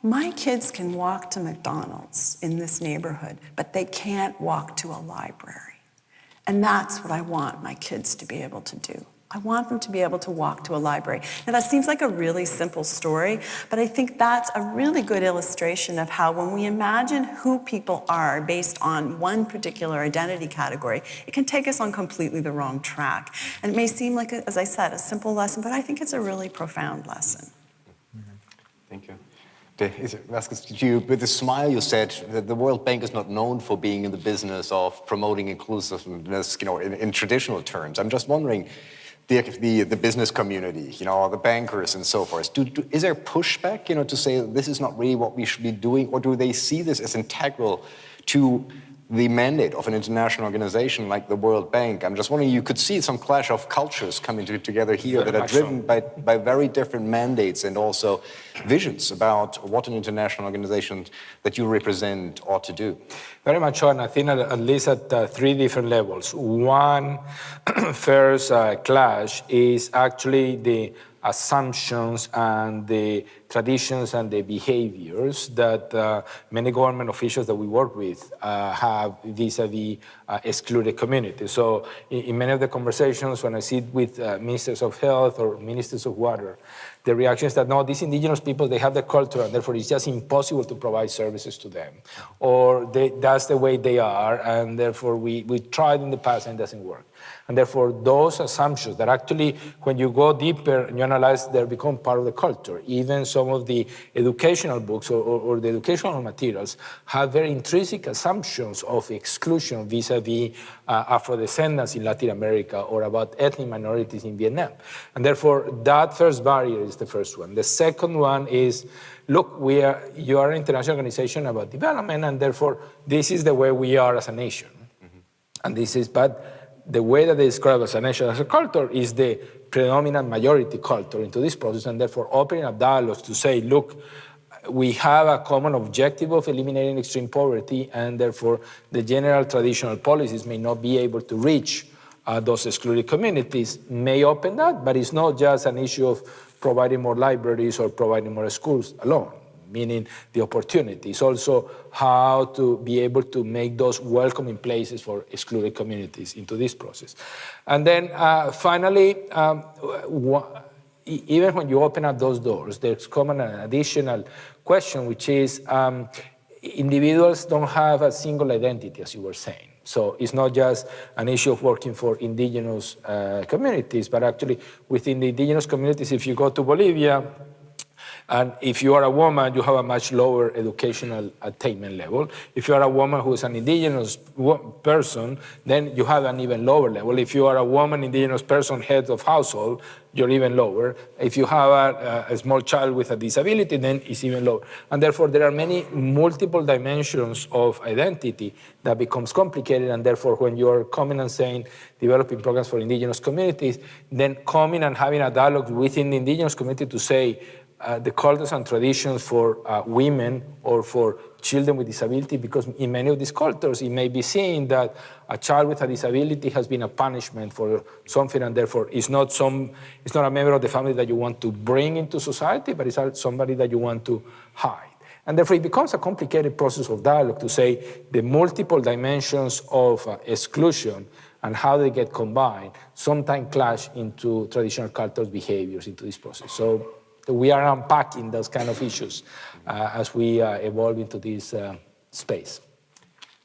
my kids can walk to McDonald's in this neighborhood, but they can't walk to a library. And that's what I want my kids to be able to do. I want them to be able to walk to a library. Now that seems like a really simple story, but I think that's a really good illustration of how when we imagine who people are based on one particular identity category, it can take us on completely the wrong track. And it may seem like, as I said, a simple lesson, but I think it's a really profound lesson. Thank you. With a smile, you said that the World Bank is not known for being in the business of promoting inclusiveness, in traditional terms. I'm just wondering, the business community, the bankers and so forth, is there pushback, to say this is not really what we should be doing, or do they see this as integral to the mandate of an international organization like the World Bank? I'm just wondering, you could see some clash of cultures coming together here that are driven by very different mandates and also visions about what an international organization that you represent ought to do. Very much so, and I think at least at 3 different levels. One, first clash is actually the assumptions and the traditions and the behaviors that many government officials that we work with have vis-a-vis excluded communities. So in many of the conversations when I sit with ministers of health or ministers of water, the reaction is that, no, these indigenous people, they have the culture, and therefore it's just impossible to provide services to them. Or that's the way they are, and therefore we tried in the past and it doesn't work. And therefore those assumptions that actually, when you go deeper and you analyze, they become part of the culture. Even some of the educational books or the educational materials have very intrinsic assumptions of exclusion vis-a-vis Afro-descendants in Latin America or about ethnic minorities in Vietnam. And therefore that first barrier is the first one. The second one is, look, you are an international organization about development, and therefore this is the way we are as a nation. And this is, but the way that they describe as a nation, as a culture, is the predominant majority culture into this process, and therefore opening up dialogues to say, look, we have a common objective of eliminating extreme poverty, and therefore the general traditional policies may not be able to reach those excluded communities, may open that, but it's not just an issue of providing more libraries or providing more schools alone, meaning the opportunity. It's also how to be able to make those welcoming places for excluded communities into this process. And then finally, even when you open up those doors, there's common an additional question, which is individuals don't have a single identity, as you were saying. So it's not just an issue of working for indigenous communities, but actually within the indigenous communities, if you go to Bolivia, And if you are a woman, you have a much lower educational attainment level. If you are a woman who is an indigenous person, then you have an even lower level. If you are a woman, indigenous person, head of household, you're even lower. If you have a small child with a disability, then it's even lower. And therefore, there are many multiple dimensions of identity that becomes complicated. And therefore, when you're coming and saying developing programs for indigenous communities, then coming and having a dialogue within the indigenous community to say the cultures and traditions for women or for children with disability, because in many of these cultures, it may be seen that a child with a disability has been a punishment for something, and therefore it's not a member of the family that you want to bring into society, but it's somebody that you want to hide. And therefore it becomes a complicated process of dialogue to say the multiple dimensions of exclusion and how they get combined sometimes clash into traditional cultural behaviors into this process. So we are unpacking those kind of issues as we evolve into this space.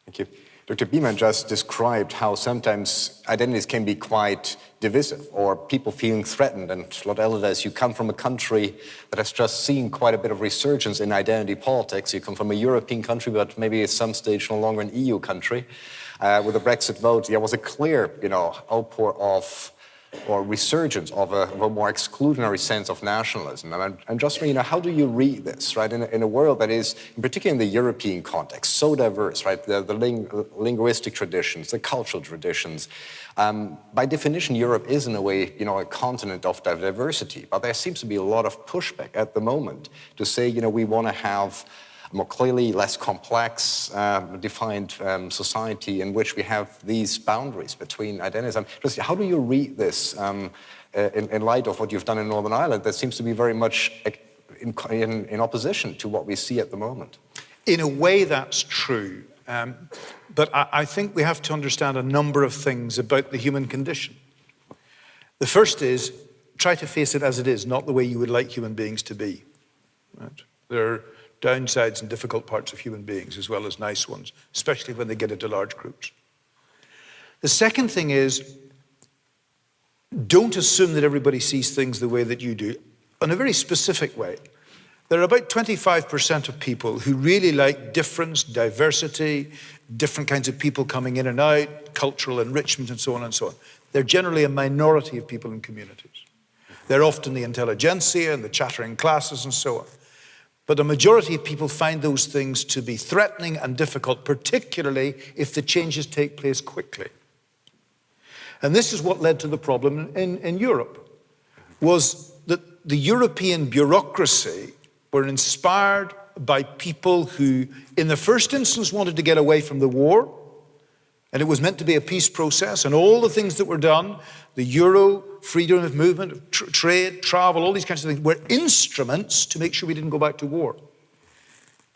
Thank you. Dr. Beeman just described how sometimes identities can be quite divisive, or people feeling threatened. And Lord Elder, you come from a country that has just seen quite a bit of resurgence in identity politics. You come from a European country, but maybe at some stage no longer an EU country. With the Brexit vote, there was a clear, outpour of or resurgence of a more exclusionary sense of nationalism. And I'm just wondering, how do you read this, right? In a world that is, in particular in the European context, so diverse, right? The linguistic traditions, the cultural traditions. By definition, Europe is in a way, a continent of diversity. But there seems to be a lot of pushback at the moment to say, we want to have more clearly, less complex, defined society in which we have these boundaries between identities. Just how do you read this in light of what you've done in Northern Ireland that seems to be very much in opposition to what we see at the moment? In a way, that's true. But I think we have to understand a number of things about the human condition. The first is, try to face it as it is, not the way you would like human beings to be. Right? There are downsides and difficult parts of human beings as well as nice ones, especially when they get into large groups. The second thing is, don't assume that everybody sees things the way that you do, in a very specific way. There are about 25% of people who really like difference, diversity, different kinds of people coming in and out, cultural enrichment, and so on and so on. They're generally a minority of people in communities. They're often the intelligentsia and the chattering classes and so on. But the majority of people find those things to be threatening and difficult, particularly if the changes take place quickly. And this is what led to the problem in Europe, was that the European bureaucracy were inspired by people who, in the first instance, wanted to get away from the war, and it was meant to be a peace process, and all the things that were done, the euro, freedom of movement, trade, travel, all these kinds of things, were instruments to make sure we didn't go back to war.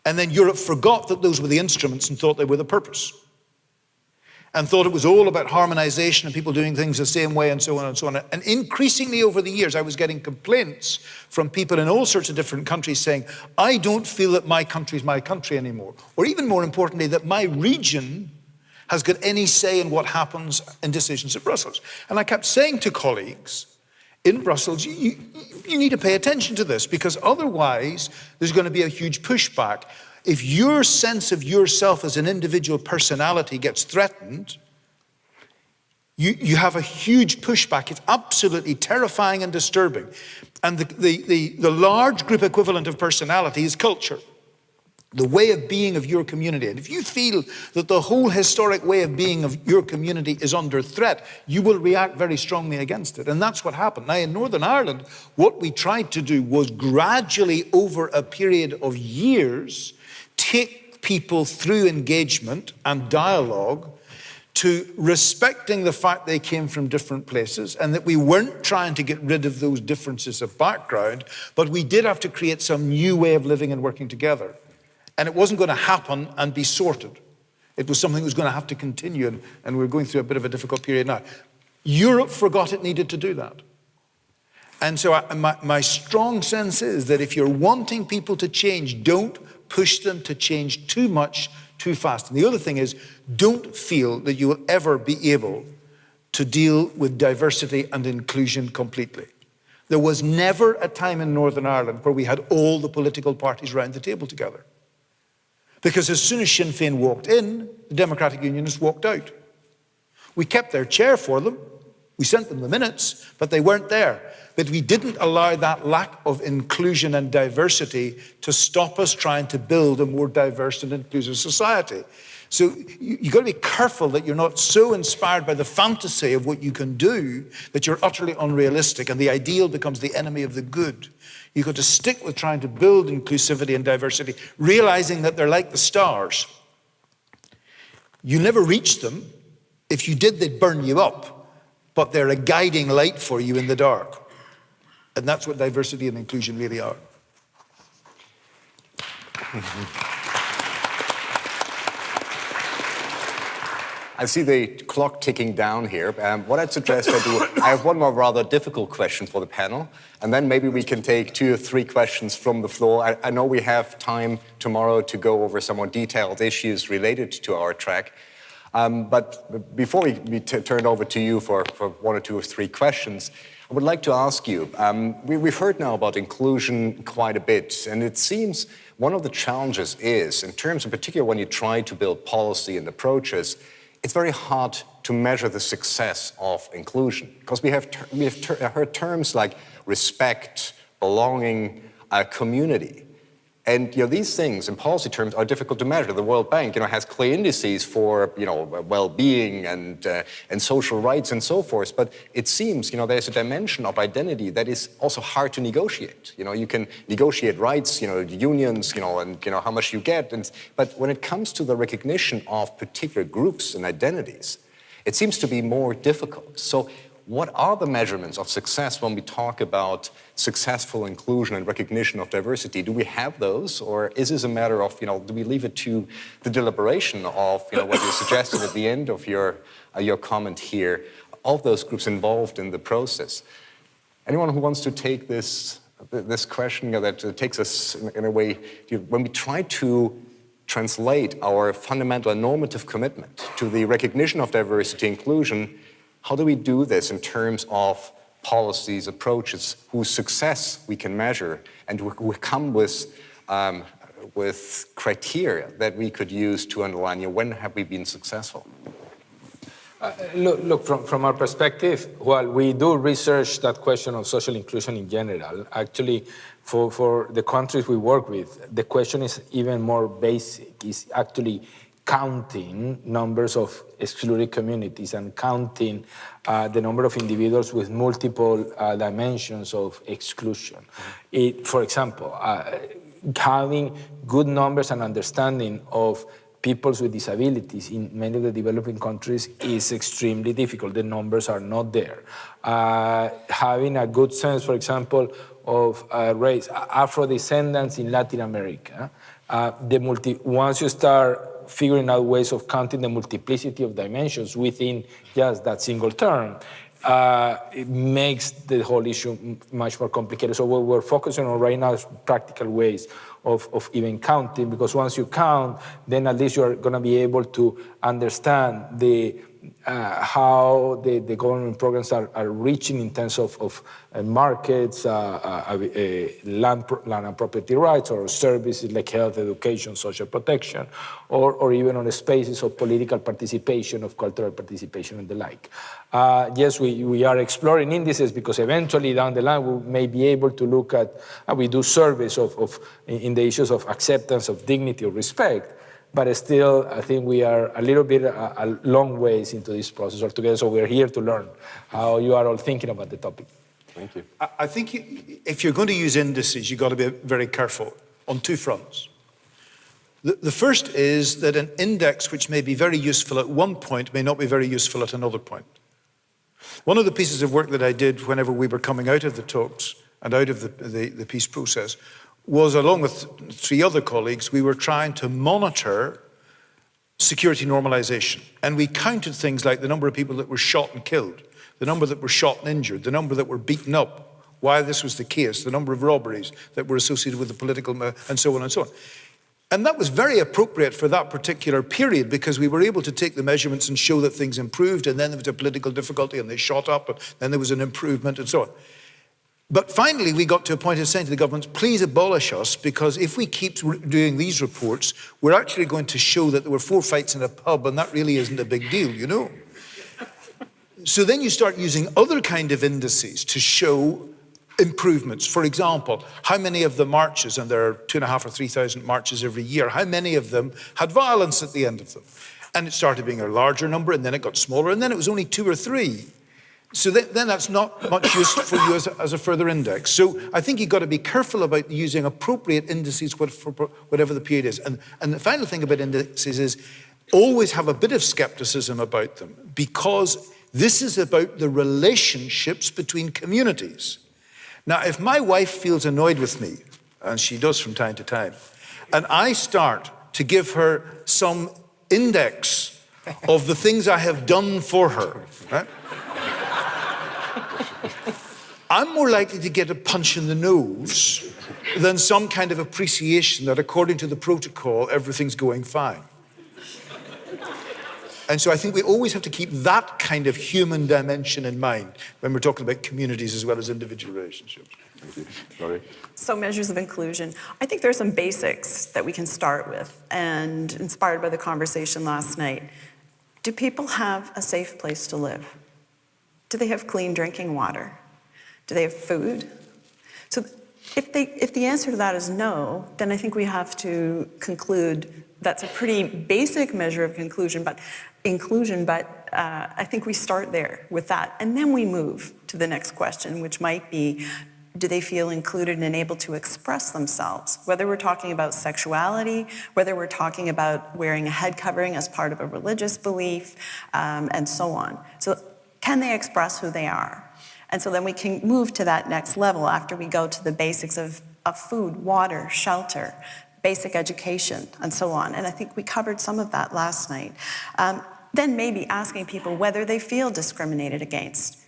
And then Europe forgot that those were the instruments and thought they were the purpose. And thought it was all about harmonization and people doing things the same way and so on and so on. And increasingly over the years, I was getting complaints from people in all sorts of different countries saying, I don't feel that my country is my country anymore. Or even more importantly, that my region has got any say in what happens in decisions at Brussels. And I kept saying to colleagues in Brussels, you need to pay attention to this, because otherwise there's going to be a huge pushback. If your sense of yourself as an individual personality gets threatened, you have a huge pushback. It's absolutely terrifying and disturbing. And the large group equivalent of personality is culture, the way of being of your community. And if you feel that the whole historic way of being of your community is under threat, you will react very strongly against it. And that's what happened. Now, in Northern Ireland, what we tried to do was gradually, over a period of years, take people through engagement and dialogue to respecting the fact they came from different places, and that we weren't trying to get rid of those differences of background, but we did have to create some new way of living and working together. And it wasn't going to happen and be sorted. It was something that was going to have to continue, and we're going through a bit of a difficult period now. Europe forgot it needed to do that. And so my strong sense is that if you're wanting people to change, don't push them to change too much, too fast. And the other thing is, don't feel that you will ever be able to deal with diversity and inclusion completely. There was never a time in Northern Ireland where we had all the political parties round the table together. Because as soon as Sinn Féin walked in, the Democratic Unionists walked out. We kept their chair for them. We sent them the minutes, but they weren't there. But we didn't allow that lack of inclusion and diversity to stop us trying to build a more diverse and inclusive society. So you've got to be careful that you're not so inspired by the fantasy of what you can do that you're utterly unrealistic and the ideal becomes the enemy of the good. You've got to stick with trying to build inclusivity and diversity, realizing that they're like the stars. You never reach them. If you did, they'd burn you up. But they're a guiding light for you in the dark. And that's what diversity and inclusion really are. I see the clock ticking down here. What I'd suggest I do, I have one more rather difficult question for the panel, and then maybe we can take 2 or 3 questions from the floor. I know we have time tomorrow to go over some more detailed issues related to our track. But before we turn over to you for 1 or 2 or 3 questions, I would like to ask you, we've heard now about inclusion quite a bit, and it seems one of the challenges is, in terms in particular when you try to build policy and approaches, it's very hard to measure the success of inclusion, because we have heard terms like respect, belonging, community. And these things in policy terms are difficult to measure. The World Bank has clear indices for well-being and social rights and so forth. But it seems there's a dimension of identity that is also hard to negotiate. You can negotiate rights, unions, and how much you get. But when it comes to the recognition of particular groups and identities, it seems to be more difficult. So what are the measurements of success when we talk about successful inclusion and recognition of diversity? Do we have those, or is this a matter of, do we leave it to the deliberation of, what you suggested at the end of your comment here, of those groups involved in the process? Anyone who wants to take this question that takes us in a way, when we try to translate our fundamental and normative commitment to the recognition of diversity and inclusion, how do we do this in terms of policies, approaches, whose success we can measure, and who come with criteria that we could use to underline when have we been successful? Look, from our perspective, while we do research that question of social inclusion in general, actually, for the countries we work with, the question is even more basic. It's actually counting numbers of excluded communities and counting the number of individuals with multiple dimensions of exclusion. For example, having good numbers and understanding of peoples with disabilities in many of the developing countries is extremely difficult. The numbers are not there. Having a good sense, for example, of race, Afro-descendants in Latin America, once you start figuring out ways of counting the multiplicity of dimensions within just that single term, it makes the whole issue much more complicated. So what we're focusing on right now is practical ways of even counting, because once you count, then at least you're going to be able to understand how the government programs are reaching in terms of markets, land and property rights, or services like health, education, social protection, or even on the spaces of political participation, of cultural participation, and the like. Yes, we are exploring indices because eventually down the line we may be able to look at, we do surveys in the issues of acceptance, of dignity, of respect. But still, I think we are a little bit a long ways into this process altogether. So we're here to learn how you are all thinking about the topic. Thank you. I think if you're going to use indices, you've got to be very careful on 2 fronts. The first is that an index which may be very useful at one point may not be very useful at another point. One of the pieces of work that I did whenever we were coming out of the talks and out of the peace process was, along with 3 other colleagues, we were trying to monitor security normalization. And we counted things like the number of people that were shot and killed, the number that were shot and injured, the number that were beaten up, why this was the case, the number of robberies that were associated with the political, and so on and so on. And that was very appropriate for that particular period, because we were able to take the measurements and show that things improved, and then there was a political difficulty and they shot up, and then there was an improvement and so on. But finally, we got to a point of saying to the government, please abolish us, because if we keep doing these reports, we're actually going to show that there were 4 fights in a pub, and that really isn't a big deal, you know. So then you start using other kind of indices to show improvements. For example, how many of the marches, and there are 2,500 or 3,000 marches every year, how many of them had violence at the end of them? And it started being a larger number, and then it got smaller, and then it was only 2 or 3. So then that's not much use for you as a further index. So I think you've got to be careful about using appropriate indices for whatever the period is. And the final thing about indices is always have a bit of skepticism about them, because this is about the relationships between communities. Now, if my wife feels annoyed with me, and she does from time to time, and I start to give her some index of the things I have done for her, right? I'm more likely to get a punch in the nose than some kind of appreciation that according to the protocol, everything's going fine. And so I think we always have to keep that kind of human dimension in mind when we're talking about communities as well as individual relationships. Laurie? So measures of inclusion. I think there are some basics that we can start with, and inspired by the conversation last night. Do people have a safe place to live? Do they have clean drinking water? Do they have food? So if the answer to that is no, then I think we have to conclude that's a pretty basic measure of inclusion, but I think we start there with that. And then we move to the next question, which might be, do they feel included and able to express themselves? Whether we're talking about sexuality, whether we're talking about wearing a head covering as part of a religious belief, and so on. So can they express who they are? And so then we can move to that next level after we go to the basics of food, water, shelter, basic education, and so on. And I think we covered some of that last night. Then maybe asking people whether they feel discriminated against.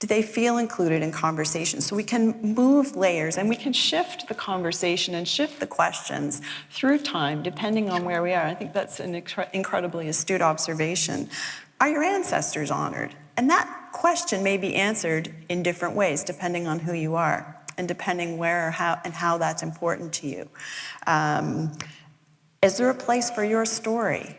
Do they feel included in conversation? So we can move layers and we can shift the conversation and shift the questions through time, depending on where we are. I think that's an incredibly astute observation. Are your ancestors honored? And that question may be answered in different ways, depending on who you are and depending where or how that's important to you. Is there a place for your story?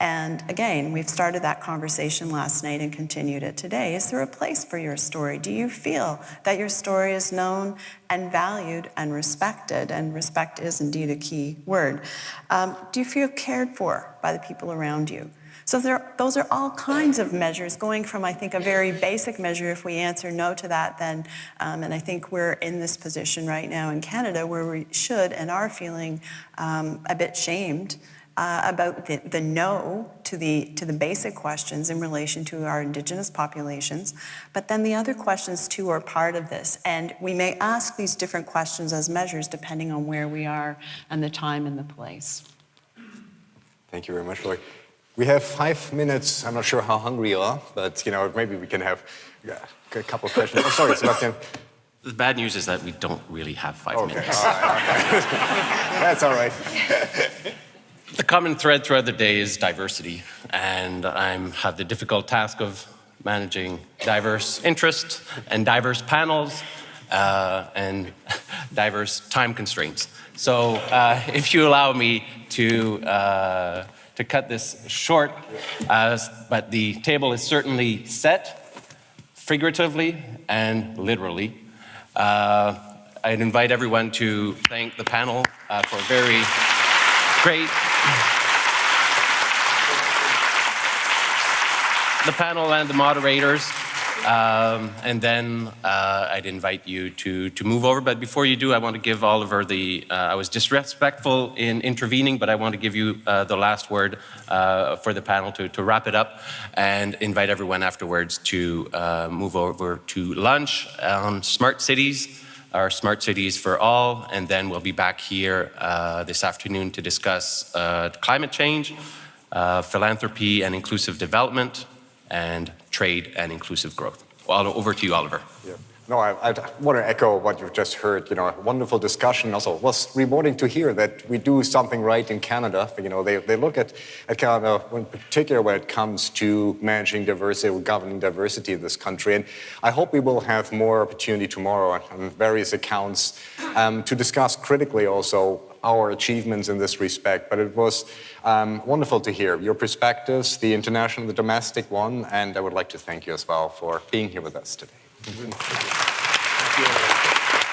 And again, we've started that conversation last night and continued it today. Is there a place for your story? Do you feel that your story is known and valued and respected? And respect is indeed a key word. Do you feel cared for by the people around you? So those are all kinds of measures, going from, I think, a very basic measure. If we answer no to that, then, and I think we're in this position right now in Canada where we should and are feeling a bit shamed about the no to the basic questions in relation to our Indigenous populations. But then the other questions too are part of this. And we may ask these different questions as measures depending on where we are and the time and the place. Thank you very much, Laurie. We have 5 minutes. I'm not sure how hungry you are, but maybe we can have a couple of questions. Oh, sorry, Sebastian. The bad news is that we don't really have 5 minutes. All right. That's all right. The common thread throughout the day is diversity, and I have the difficult task of managing diverse interests and diverse panels and diverse time constraints. So if you allow me to cut this short, but the table is certainly set, figuratively and literally. I'd invite everyone to thank the panel for a very great, the panel and the moderators. And then I'd invite you to move over. But before you do, I want to give Oliver I was disrespectful in intervening, but I want to give you the last word for the panel to wrap it up and invite everyone afterwards to move over to lunch on smart cities, our smart cities for all. And then we'll be back here this afternoon to discuss climate change, philanthropy and inclusive development, and trade and inclusive growth. Well, over to you, Oliver. Yeah. No, I want to echo what you've just heard. You know, a wonderful discussion. Also, it was rewarding to hear that we do something right in Canada. You know, they look at Canada in particular when it comes to managing diversity or governing diversity in this country. And I hope we will have more opportunity tomorrow on various accounts to discuss critically also our achievements in this respect. But it was wonderful to hear your perspectives, the international, the domestic one, and I would like to thank you as well for being here with us today. Thank you.